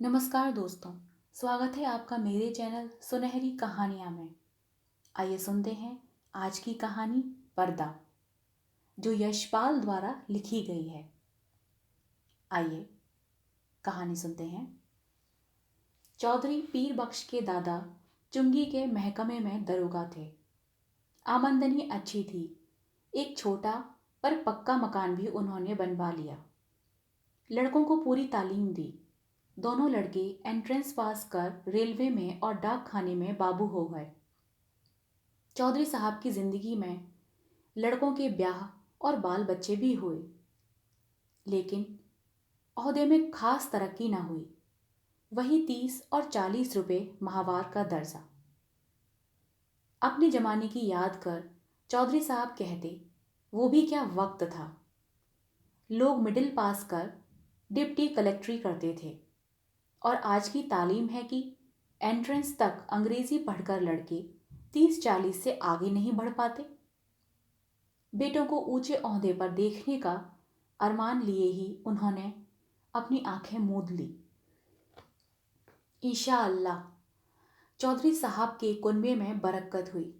नमस्कार दोस्तों। स्वागत है आपका मेरे चैनल सुनहरी कहानियाँ में। आइए सुनते हैं आज की कहानी पर्दा, जो यशपाल द्वारा लिखी गई है। आइए कहानी सुनते हैं। चौधरी पीर बख्श के दादा चुंगी के महकमे में दरोगा थे। आमदनी अच्छी थी। एक छोटा पर पक्का मकान भी उन्होंने बनवा लिया। लड़कों को पूरी तालीम दी। दोनों लड़के एंट्रेंस पास कर रेलवे में और डाक खाने में बाबू हो गए। चौधरी साहब की जिंदगी में लड़कों के ब्याह और बाल बच्चे भी हुए, लेकिन ओहदे में खास तरक्की न हुई। वही 30 और 40 रुपए माहवार का दर्जा। अपने जमाने की याद कर चौधरी साहब कहते, वो भी क्या वक्त था। लोग मिडिल पास कर डिप्टी कलेक्ट्री करते थे, और आज की तालीम है कि एंट्रेंस तक अंग्रेजी पढ़कर लड़के 30-40 से आगे नहीं बढ़ पाते। बेटों को ऊंचे ओहदे पर देखने का अरमान लिए ही उन्होंने अपनी आंखें मूंद ली। इंशाअल्लाह चौधरी साहब के कुनबे में बरकत हुई।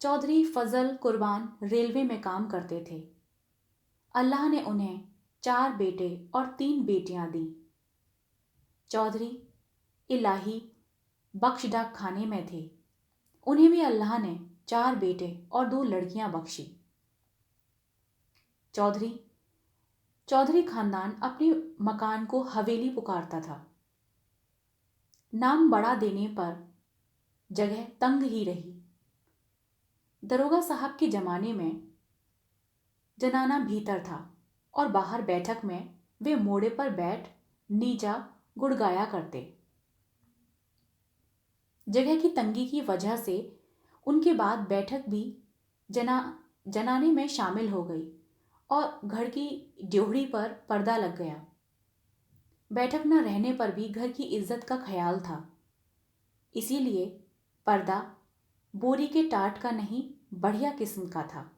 चौधरी फजल कुर्बान रेलवे में काम करते थे। अल्लाह ने उन्हें 4 बेटे और 3 बेटियां दी। चौधरी इलाही बख्श डाक खाने में थे। उन्हें भी अल्लाह ने 4 बेटे और 2 लड़कियां बख्शी। चौधरी चौधरी खानदान अपने मकान को हवेली पुकारता था। नाम बड़ा देने पर जगह तंग ही रही। दरोगा साहब के जमाने में जनाना भीतर था और बाहर बैठक में वे मोड़े पर बैठ नीचा गुड़गाया करते। जगह की तंगी की वजह से उनके बाद बैठक भी जनाने में शामिल हो गई और घर की ड्योहड़ी पर पर्दा लग गया। बैठक न रहने पर भी घर की इज्जत का ख्याल था, इसीलिए पर्दा बोरी के टाट का नहीं, बढ़िया किस्म का था।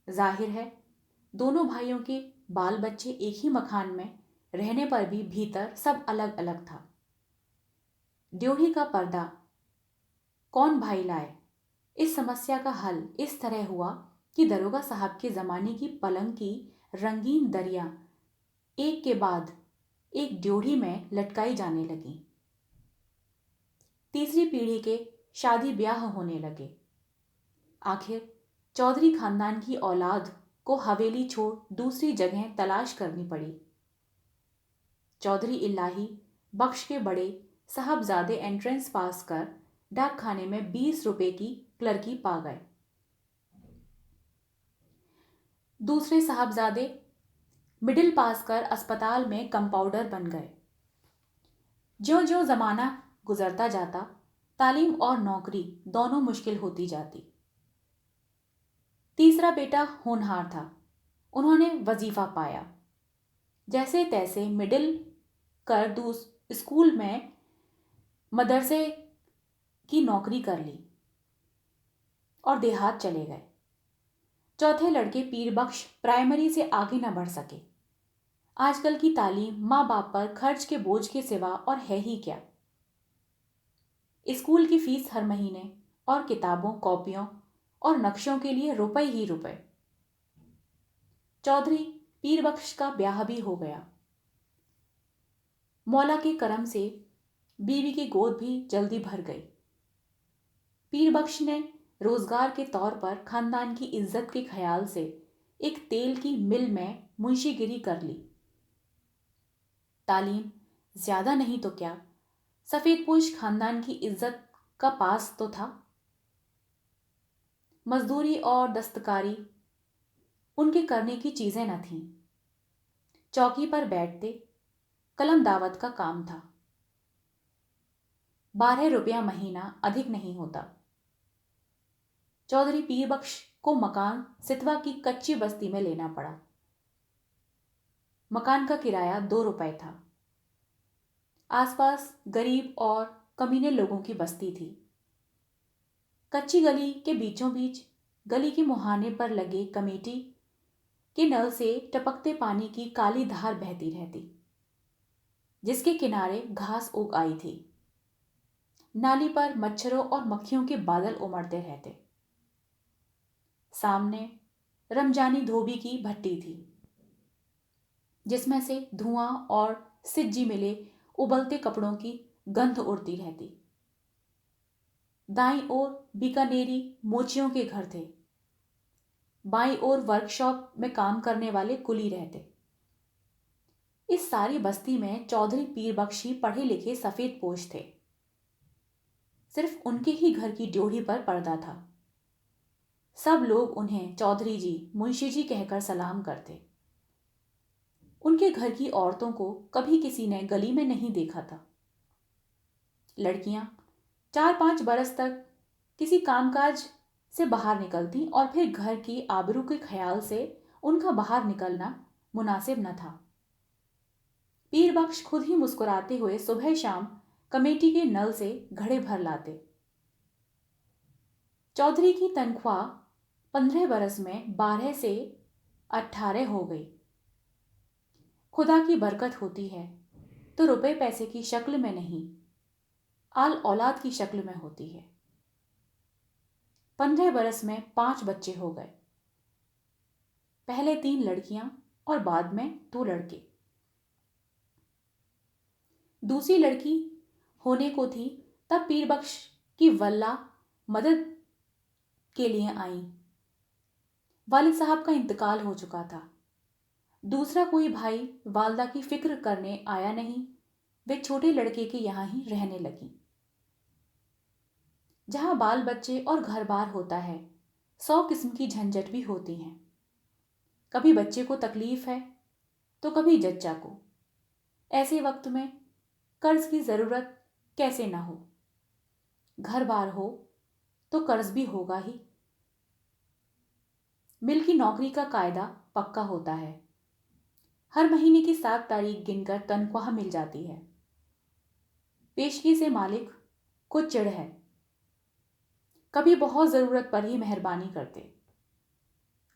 जाहिर है दोनों भाइयों के बाल बच्चे एक ही मकान में रहने पर भी भीतर सब अलग अलग था। ड्योढ़ी का पर्दा कौन भाई लाए, इस समस्या का हल इस तरह हुआ कि दरोगा साहब के जमाने की पलंग की रंगीन दरिया एक के बाद एक ड्योढ़ी में लटकाई जाने लगी। तीसरी पीढ़ी के शादी ब्याह होने लगे। आखिर चौधरी खानदान की औलाद को हवेली छोड़ दूसरी जगह तलाश करनी पड़ी। चौधरी इलाही बख्श के बड़े साहबजादे एंट्रेंस पास कर डाक खाने में 20 रुपए की क्लर्की पा गए। दूसरे साहबजादे मिडिल पास कर अस्पताल में कंपाउंडर बन गए। ज्यों ज्यों जमाना गुजरता जाता, तालीम और नौकरी दोनों मुश्किल होती जाती। तीसरा बेटा होनहार था। उन्होंने वजीफा पाया। जैसे तैसे मिडिल कर स्कूल में मदरसे की नौकरी कर ली और देहात चले गए। चौथे लड़के पीर बख्श प्राइमरी से आगे न बढ़ सके। आजकल की तालीम माँ बाप पर खर्च के बोझ के सिवा और है ही क्या। स्कूल की फीस हर महीने और किताबों, कॉपियों और नक्शों के लिए रुपए ही रुपए। चौधरी पीर बख्श का ब्याह भी हो गया। मौला के करम से बीवी की गोद भी जल्दी भर गई। पीर बख्श ने रोजगार के तौर पर खानदान की इज्जत के ख्याल से एक तेल की मिल में मुंशीगिरी कर ली। तालीम ज्यादा नहीं तो क्या, सफेदपोश खानदान की इज्जत का पास तो था। मजदूरी और दस्तकारी उनके करने की चीजें न थीं। चौकी पर बैठते, कलम दावत का काम था। 12 रुपया महीना अधिक नहीं होता। चौधरी पीर बख्श को मकान सितवा की कच्ची बस्ती में लेना पड़ा। मकान का किराया 2 रुपए था। आसपास गरीब और कमीने लोगों की बस्ती थी। कच्ची गली के बीचों बीच गली के मुहाने पर लगे कमेटी के नल से टपकते पानी की काली धार बहती रहती। जिसके किनारे घास उग आई थी। नाली पर मच्छरों और मक्खियों के बादल उमड़ते रहते। सामने रमजानी धोबी की भट्टी थी, जिसमें से धुआं और सिज्जी मिले उबलते कपड़ों की गंध उड़ती रहती। दाईं ओर बीकानेरी मोचियों के घर थे। बाईं ओर वर्कशॉप में काम करने वाले कुली रहते। इस सारी बस्ती में चौधरी पीर बख्शी पढ़े लिखे सफेद पोश थे। सिर्फ उनके ही घर की ड्योढ़ी पर पर्दा था। सब लोग उन्हें चौधरी जी, मुंशी जी कहकर सलाम करते। उनके घर की औरतों को कभी किसी ने गली में नहीं देखा था। लड़कियां 4-5 बरस तक किसी कामकाज से बाहर निकलती और फिर घर की आबरू के ख्याल से उनका बाहर निकलना मुनासिब न था। पीर बख्श खुद ही मुस्कुराते हुए सुबह शाम कमेटी के नल से घड़े भर लाते। चौधरी की तनख्वाह 15 बरस में 12 से 18 हो गई। खुदा की बरकत होती है तो रुपए पैसे की शक्ल में नहीं, आल औलाद की शक्ल में होती है। 15 बरस में 5 बच्चे हो गए। पहले 3 लड़कियां और बाद में 2 लड़के। दूसरी लड़की होने को थी तब पीर बख्श की वल्ला मदद के लिए आई। वालिद साहब का इंतकाल हो चुका था। दूसरा कोई भाई वालदा की फिक्र करने आया नहीं। वे छोटे लड़के के यहां ही रहने लगी। जहां बाल बच्चे और घर बार होता है, 100 किस्म की झंझट भी होती हैं। कभी बच्चे को तकलीफ है तो कभी जच्चा को। ऐसे वक्त में कर्ज की जरूरत कैसे ना हो। घर बार हो तो कर्ज भी होगा ही। मिल की नौकरी का कायदा पक्का होता है। हर महीने की 7 तारीख गिनकर तनख्वाह मिल जाती है। पेशगी से मालिक को चिढ़ है। कभी बहुत जरूरत पर ही मेहरबानी करते।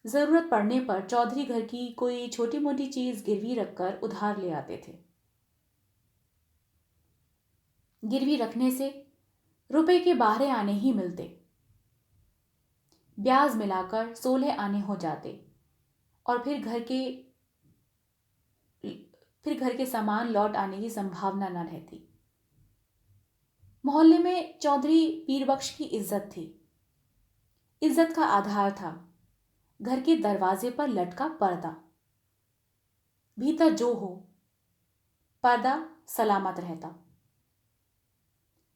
जरूरत पड़ने पर चौधरी घर की कोई छोटी मोटी चीज गिरवी रखकर उधार ले आते थे। गिरवी रखने से रुपए के बाहरे आने ही मिलते। ब्याज मिलाकर 16 आने हो जाते और फिर घर के सामान लौट आने की संभावना न रहती। मोहल्ले में चौधरी पीर बख्श की इज्जत थी। इज्जत का आधार था घर के दरवाजे पर लटका पर्दा। भीतर जो हो, पर्दा सलामत रहता।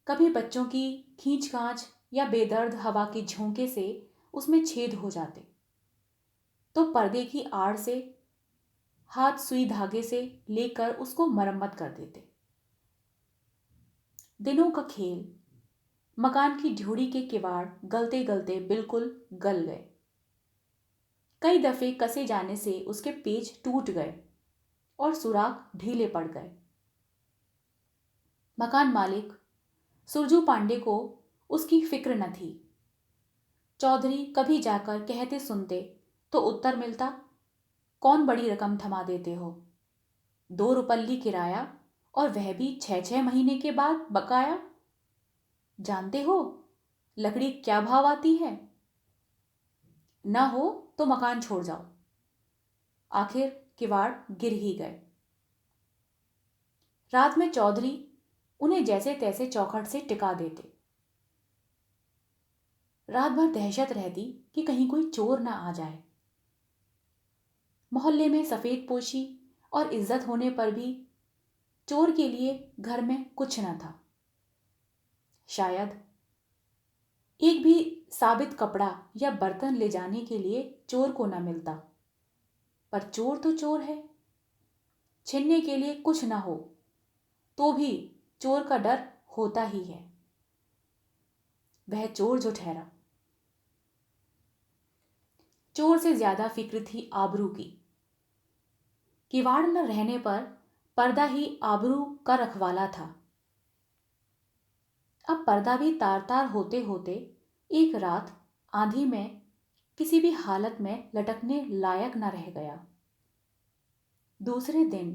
कभी बच्चों की खींचखांच या बेदर्द हवा के झोंके से उसमें छेद हो जाते तो पर्दे की आड़ से हाथ सुई धागे से लेकर उसको मरम्मत कर देते। दिनों का खेल। मकान की ड्योढ़ी के किवाड़ गलते गलते बिल्कुल गल गए। कई दफे कसे जाने से उसके पेच टूट गए और सुराख ढीले पड़ गए। मकान मालिक सुरजू पांडे को उसकी फिक्र न थी। चौधरी कभी जाकर कहते सुनते तो उत्तर मिलता, कौन बड़ी रकम थमा देते हो, 2 रुपल्ली किराया और वह भी 6-6 महीने के बाद बकाया। जानते हो लकड़ी क्या भाव आती है? न हो तो मकान छोड़ जाओ। आखिर किवाड़ गिर ही गए। रात में चौधरी उन्हें जैसे तैसे चौखट से टिका देते। रात भर दहशत रहती कि कहीं कोई चोर ना आ जाए। मोहल्ले में सफेद पोशी और इज्जत होने पर भी चोर के लिए घर में कुछ न था। शायद एक भी साबित कपड़ा या बर्तन ले जाने के लिए चोर को न मिलता। पर चोर तो चोर है। छीनने के लिए कुछ ना हो तो भी चोर का डर होता ही है। वह चोर जो ठहरा। चोर से ज्यादा फिक्र थी आबरू की। किवाड़ न रहने पर पर्दा ही आबरू का रखवाला था। अब पर्दा भी तार तार होते होते एक रात आंधी में किसी भी हालत में लटकने लायक न रह गया। दूसरे दिन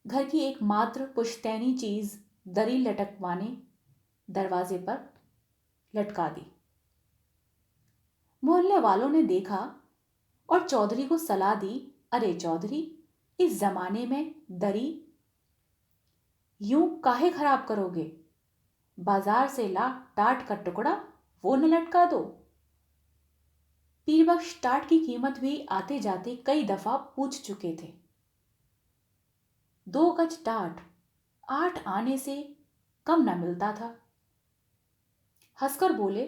घर की एकमात्र पुश्तैनी चीज दरी लटकवाने दरवाजे पर लटका दी। मोहल्ले वालों ने देखा और चौधरी को सलाह दी, अरे चौधरी, इस जमाने में दरी यूं काहे खराब करोगे? बाजार से ला टाट का टुकड़ा, वो न लटका दो। पीरबख्श टाट की कीमत भी आते जाते कई दफा पूछ चुके थे। 2 गज टाट 8 आने से कम न मिलता था। हंसकर बोले,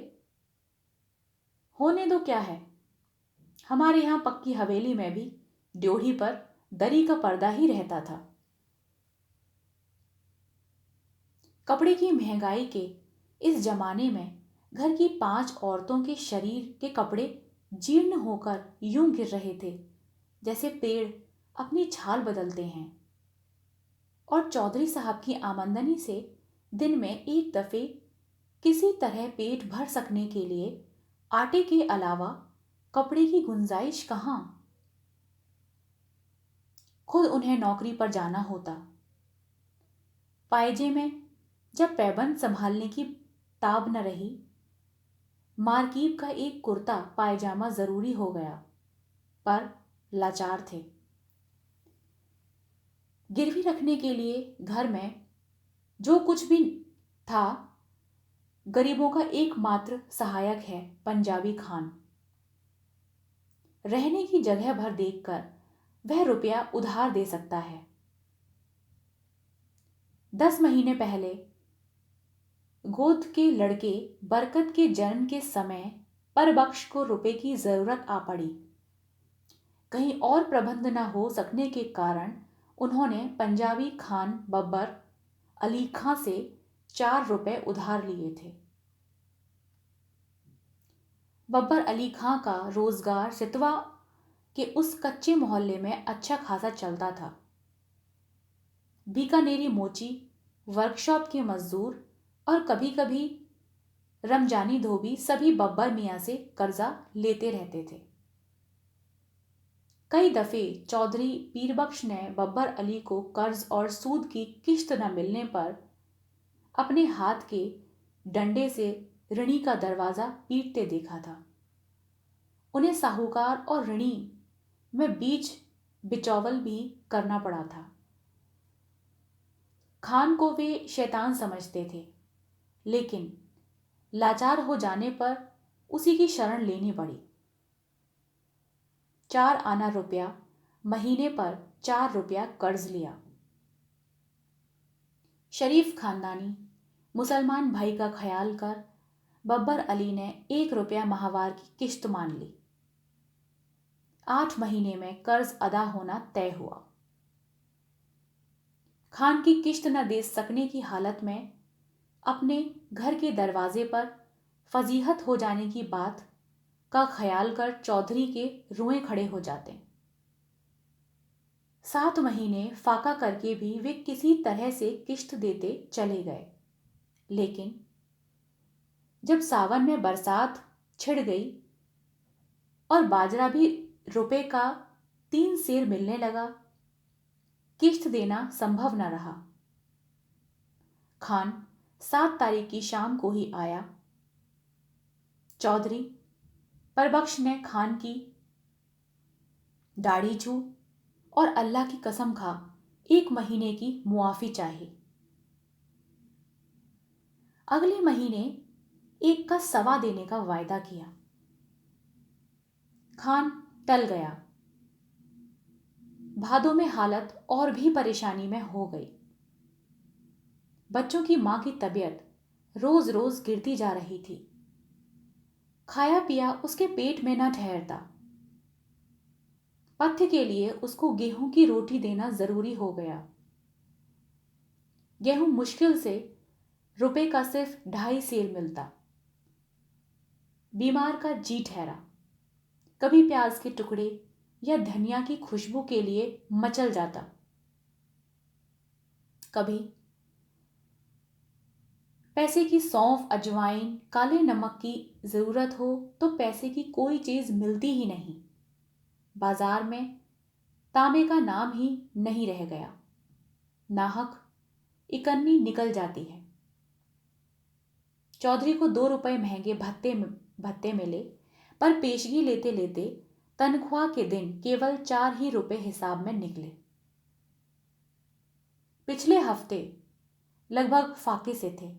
होने दो, क्या है, हमारे यहां पक्की हवेली में भी ड्योढ़ी पर दरी का पर्दा ही रहता था। कपड़े की महंगाई के इस जमाने में घर की 5 औरतों के शरीर के कपड़े जीर्ण होकर यूं गिर रहे थे जैसे पेड़ अपनी छाल बदलते हैं। और चौधरी साहब की आमदनी से दिन में एक दफे किसी तरह पेट भर सकने के लिए आटे के अलावा कपड़े की गुंजाइश कहाँ। खुद उन्हें नौकरी पर जाना होता। पायजे में जब पैबंद संभालने की ताब न रही, मारकीब का एक कुर्ता पायजामा जरूरी हो गया, पर लाचार थे। गिरवी रखने के लिए घर में जो कुछ भी था, गरीबों का एकमात्र सहायक है पंजाबी खान। रहने की जगह भर देखकर वह रुपया उधार दे सकता है। 10 महीने पहले गोद के लड़के बरकत के जन्म के समय परबख्श को रुपए की जरूरत आ पड़ी। कहीं और प्रबंध न हो सकने के कारण उन्होंने पंजाबी खान बब्बर अली खां से 4 रुपए उधार लिए थे। बब्बर अली खां का रोजगार सितवा के उस कच्चे मोहल्ले में अच्छा खासा चलता था। बीकानेरी मोची, वर्कशॉप के मजदूर और कभी कभी रमजानी धोबी सभी बब्बर मियाँ से कर्जा लेते रहते थे। कई दफे चौधरी पीरबख्श ने बब्बर अली को कर्ज और सूद की किश्त न मिलने पर अपने हाथ के डंडे से ऋणी का दरवाजा पीटते देखा था। उन्हें साहूकार और ऋणी में बीच बिचौवल भी करना पड़ा था। खान को वे शैतान समझते थे, लेकिन लाचार हो जाने पर उसी की शरण लेनी पड़ी। 4 आना रुपया महीने पर 4 रुपया कर्ज लिया। शरीफ खानदानी मुसलमान भाई का ख्याल कर बब्बर अली ने 1 रुपया माहवार की किश्त मान ली। 8 महीने में कर्ज अदा होना तय हुआ। खान की किश्त न दे सकने की हालत में अपने घर के दरवाजे पर फजीहत हो जाने की बात का ख्याल कर चौधरी के रुएं खड़े हो जाते। 7 महीने फाका करके भी वे किसी तरह से किश्त देते चले गए, लेकिन जब सावन में बरसात छिड़ गई और बाजरा भी रुपए का 3 सेर मिलने लगा, किश्त देना संभव न रहा। खान 7 तारीख की शाम को ही आया। चौधरी परबख्श ने खान की दाढ़ी छू और अल्लाह की कसम खा 1 महीने की मुआफी चाही। अगले महीने 1 का सवा देने का वायदा किया। खान टल गया। भादों में हालत और भी परेशानी में हो गई। बच्चों की मां की तबीयत रोज रोज गिरती जा रही थी। खाया पिया उसके पेट में न ठहरता। पथ्य के लिए उसको गेहूं की रोटी देना जरूरी हो गया। गेहूं मुश्किल से रुपए का सिर्फ 2.5 सेर मिलता। बीमार का जी ठहरा। कभी प्याज के टुकड़े या धनिया की खुशबू के लिए मचल जाता, कभी पैसे की सौंफ, अजवाइन, काले नमक की जरूरत हो तो पैसे की कोई चीज मिलती ही नहीं। बाजार में तांबे का नाम ही नहीं रह गया। नाहक इकन्नी निकल जाती है। चौधरी को 2 रुपए महंगे भत्ते मिले, पर पेशगी लेते लेते तनख्वाह के दिन केवल 4 ही रुपए हिसाब में निकले। पिछले हफ्ते लगभग फाके से थे।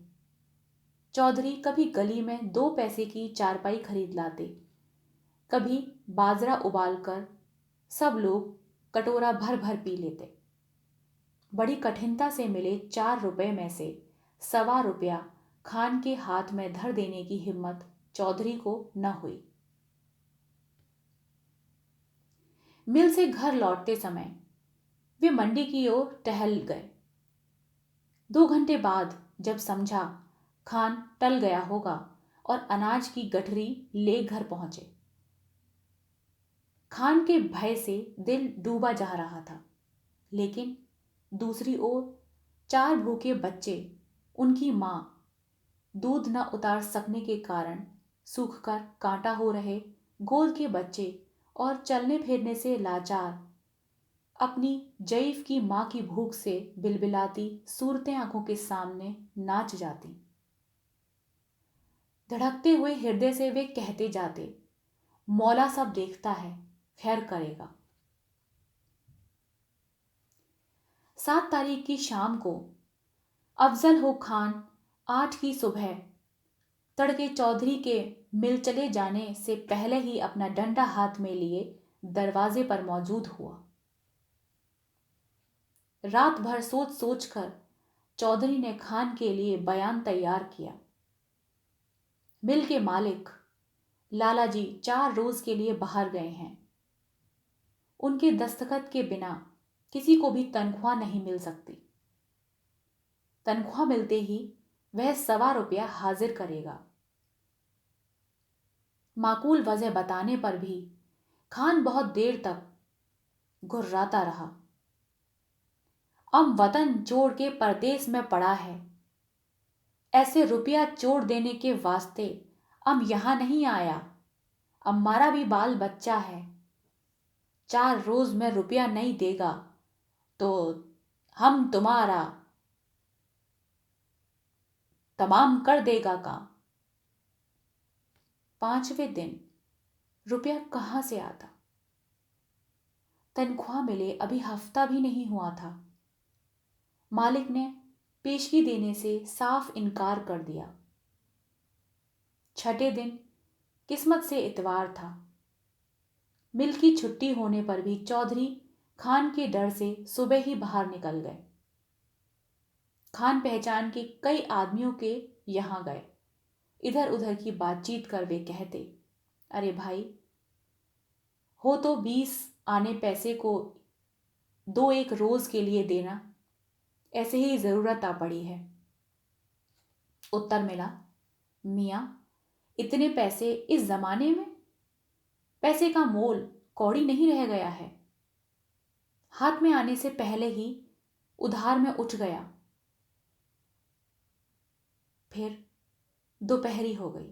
चौधरी कभी गली में 2 पैसे की चारपाई खरीद लाते, कभी बाजरा उबालकर सब लोग कटोरा भर भर पी लेते। बड़ी कठिनता से मिले 4 रुपए में से 1.25 रुपया खान के हाथ में धर देने की हिम्मत चौधरी को न हुई। मिल से घर लौटते समय वे मंडी की ओर टहल गए। 2 घंटे बाद जब समझा खान टल गया होगा और अनाज की गठरी ले घर पहुंचे। खान के भय से दिल डूबा जा रहा था, लेकिन दूसरी ओर 4 भूखे बच्चे, उनकी मां दूध न उतार सकने के कारण सूखकर कांटा हो रहे गोद के बच्चे और चलने फिरने से लाचार अपनी जईफ की मां की भूख से बिलबिलाती सूरतें आंखों के सामने नाच जाती। धड़कते हुए हृदय से वे कहते जाते, मौला सब देखता है, खैर करेगा। 7 तारीख की शाम को अफजल हो खान 8 की सुबह तड़के चौधरी के मिल चले जाने से पहले ही अपना डंडा हाथ में लिए दरवाजे पर मौजूद हुआ। रात भर सोच सोच कर चौधरी ने खान के लिए बयान तैयार किया। मिल के मालिक लालाजी 4 रोज के लिए बाहर गए हैं। उनके दस्तखत के बिना किसी को भी तनख्वाह नहीं मिल सकती। तनख्वाह मिलते ही वह 1.25 रुपया हाजिर करेगा। माकूल वजह बताने पर भी खान बहुत देर तक घुर्राता रहा। वतन छोड़ के परदेश में पड़ा है, ऐसे रुपया छोड़ देने के वास्ते यहां नहीं आया। हमारा भी बाल बच्चा है। 4 रोज में रुपया नहीं देगा तो हम तुम्हारा तमाम कर देगा काम। 5वें दिन रुपया कहां से आता? तनख्वाह मिले अभी हफ्ता भी नहीं हुआ था। मालिक ने पेशगी देने से साफ इनकार कर दिया। 6ठे दिन किस्मत से इतवार था। मिल की छुट्टी होने पर भी चौधरी खान के डर से सुबह ही बाहर निकल गए। खान पहचान के कई आदमियों के यहां गए। इधर उधर की बातचीत कर वे कहते, अरे भाई, हो तो 20 आने पैसे को 2-1 रोज के लिए देना, ऐसे ही जरूरत आ पड़ी है। उत्तर मिला, मियां, इतने पैसे इस जमाने में? पैसे का मोल कौड़ी नहीं रह गया है। हाथ में आने से पहले ही उधार में उठ गया। फिर दोपहरी हो गई।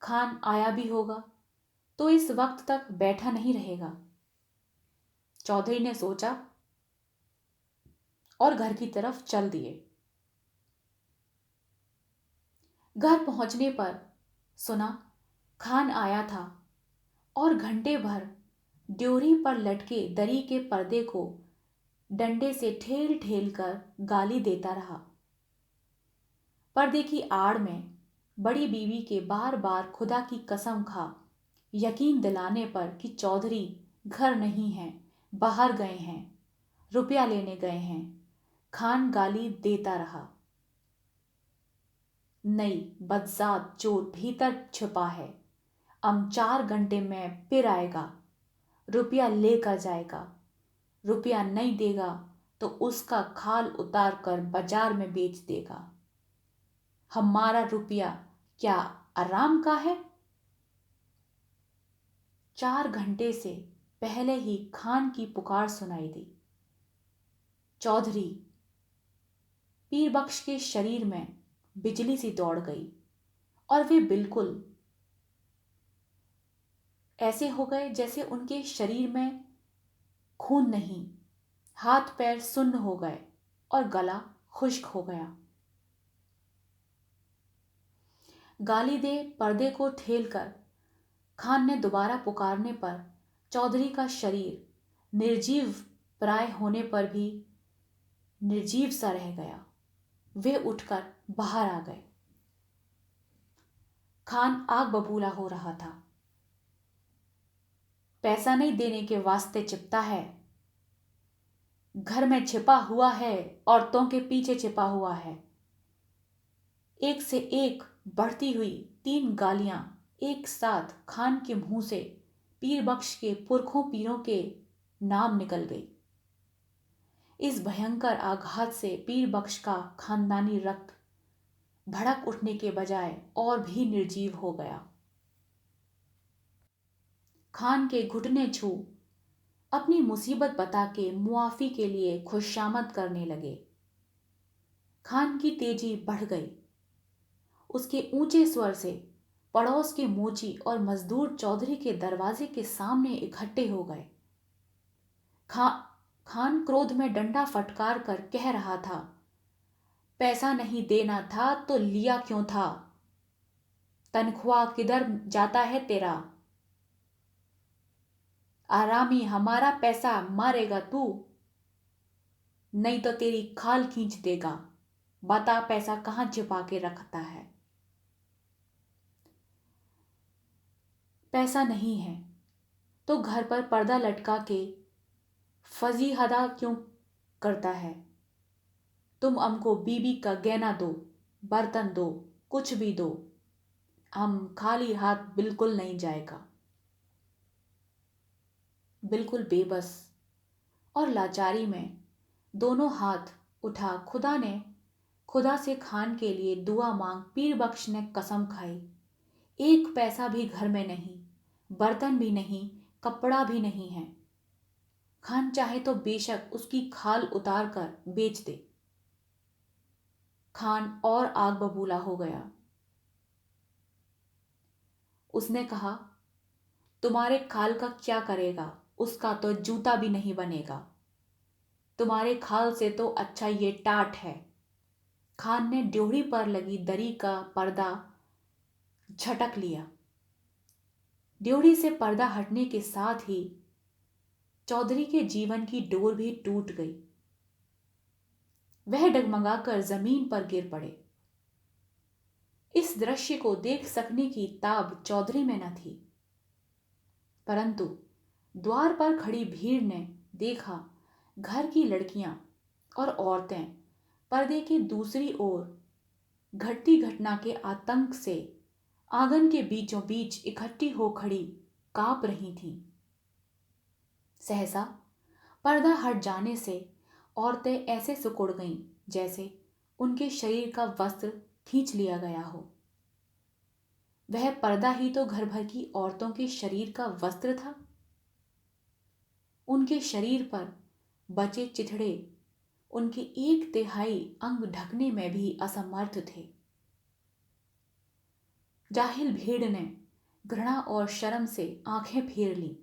खान आया भी होगा तो इस वक्त तक बैठा नहीं रहेगा। चौधरी ने सोचा और घर की तरफ चल दिए। घर पहुंचने पर सुना खान आया था और घंटे भर ड्योरी पर लटके दरी के पर्दे को डंडे से ठेल ठेल कर गाली देता रहा। पर्दे की आड़ में बड़ी बीवी के बार बार खुदा की कसम खा यकीन दिलाने पर कि चौधरी घर नहीं हैं, बाहर गए हैं, रुपया लेने गए हैं, खान गाली देता रहा। नहीं, बदजात चोर भीतर छुपा है। 4 घंटे में फिर आएगा, रुपया लेकर जाएगा। रुपया नहीं देगा तो उसका खाल उतार कर बाजार में बेच देगा। हमारा रुपया क्या आराम का है? 4 घंटे से पहले ही खान की पुकार सुनाई दी। चौधरी पीर बख्श के शरीर में बिजली सी दौड़ गई और वे बिल्कुल ऐसे हो गए जैसे उनके शरीर में खून नहीं, हाथ पैर सुन्न हो गए और गला खुश्क हो गया। गाली दे पर्दे को ठेलकर खान ने दोबारा पुकारने पर चौधरी का शरीर निर्जीव प्राय होने पर भी निर्जीव सा रह गया। वे उठकर बाहर आ गए। खान आग बबूला हो रहा था। पैसा नहीं देने के वास्ते चिपता है, घर में छिपा हुआ है, औरतों के पीछे छिपा हुआ है। एक से एक बढ़ती हुई 3 गालियां एक साथ खान के मुंह से पीर बख्श के पुरखों पीरों के नाम निकल गई। इस भयंकर आघात से पीर बख्श का खानदानी रक्त भड़क उठने के बजाय और भी निर्जीव हो गया। खान के घुटने छू अपनी मुसीबत बता के मुआफी के लिए खुशामद करने लगे। खान की तेजी बढ़ गई। उसके ऊंचे स्वर से पड़ोस के मोची और मजदूर चौधरी के दरवाजे के सामने इकट्ठे हो गए। खान क्रोध में डंडा फटकार कर कह रहा था, पैसा नहीं देना था तो लिया क्यों था? तनख्वाह किधर जाता है तेरा? आरामी, हमारा पैसा मारेगा तू, नहीं तो तेरी खाल खींच देगा। बता पैसा कहां छिपा के रखता है? पैसा नहीं है तो घर पर पर्दा लटका के फजीहदा क्यों करता है? तुम हमको बीबी का गहना दो, बर्तन दो, कुछ भी दो, हम खाली हाथ बिल्कुल नहीं जाएगा। बिल्कुल बेबस और लाचारी में दोनों हाथ उठा खुदा से खान के लिए दुआ मांग पीर बख्श ने कसम खाई, एक पैसा भी घर में नहीं, बर्तन भी नहीं, कपड़ा भी नहीं है। खान चाहे तो बेशक उसकी खाल उतार कर बेच दे। खान और आग बबूला हो गया। उसने कहा, तुम्हारे खाल का क्या करेगा? उसका तो जूता भी नहीं बनेगा। तुम्हारे खाल से तो अच्छा ये टाट है। खान ने ड्योढ़ी पर लगी दरी का पर्दा झटक लिया। ड्योढ़ी से पर्दा हटने के साथ ही चौधरी के जीवन की डोर भी टूट गई। वह डगमगाकर जमीन पर गिर पड़े। इस दृश्य को देख सकने की ताब चौधरी में न थी, परंतु द्वार पर खड़ी भीड़ ने देखा घर की लड़कियां और औरतें पर्दे की दूसरी ओर घटती घटना के आतंक से आंगन के बीचों बीच इकट्ठी हो खड़ी कांप रही थीं। सहसा पर्दा हट जाने से औरतें ऐसे सिकुड़ गईं जैसे उनके शरीर का वस्त्र खींच लिया गया हो। वह पर्दा ही तो घर भर की औरतों के शरीर का वस्त्र था। उनके शरीर पर बचे चिथड़े उनके 1/3 अंग ढकने में भी असमर्थ थे। जाहिल भीड़ ने घृणा और शर्म से आंखें फेर ली।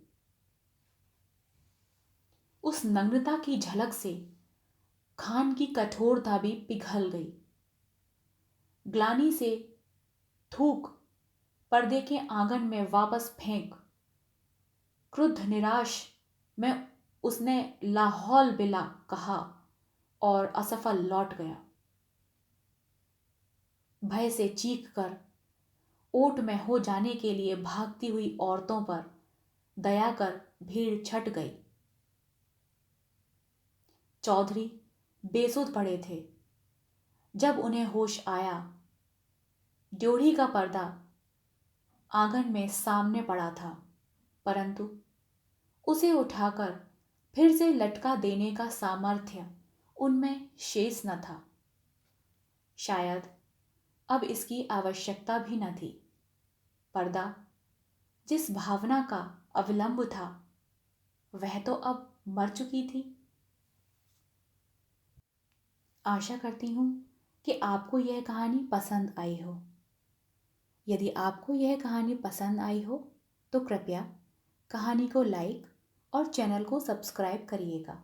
उस नग्नता की झलक से खान की कठोरता भी पिघल गई। ग्लानि से थूक पर्दे के आंगन में वापस फेंक क्रुद्ध निराश में उसने लाहौल बिला कहा और असफल लौट गया। भय से चीख कर ओट में हो जाने के लिए भागती हुई औरतों पर दया कर भीड़ छट गई। चौधरी बेसुध पड़े थे। जब उन्हें होश आया, ड्योढ़ी का पर्दा आंगन में सामने पड़ा था, परंतु उसे उठाकर फिर से लटका देने का सामर्थ्य उनमें शेष न था। शायद अब इसकी आवश्यकता भी न थी। पर्दा जिस भावना का अवलंब था वह तो अब मर चुकी थी। आशा करती हूँ कि आपको यह कहानी पसंद आई हो। यदि आपको यह कहानी पसंद आई हो तो कृपया कहानी को लाइक और चैनल को सब्सक्राइब करिएगा।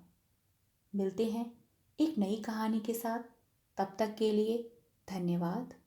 मिलते हैं एक नई कहानी के साथ। तब तक के लिए धन्यवाद।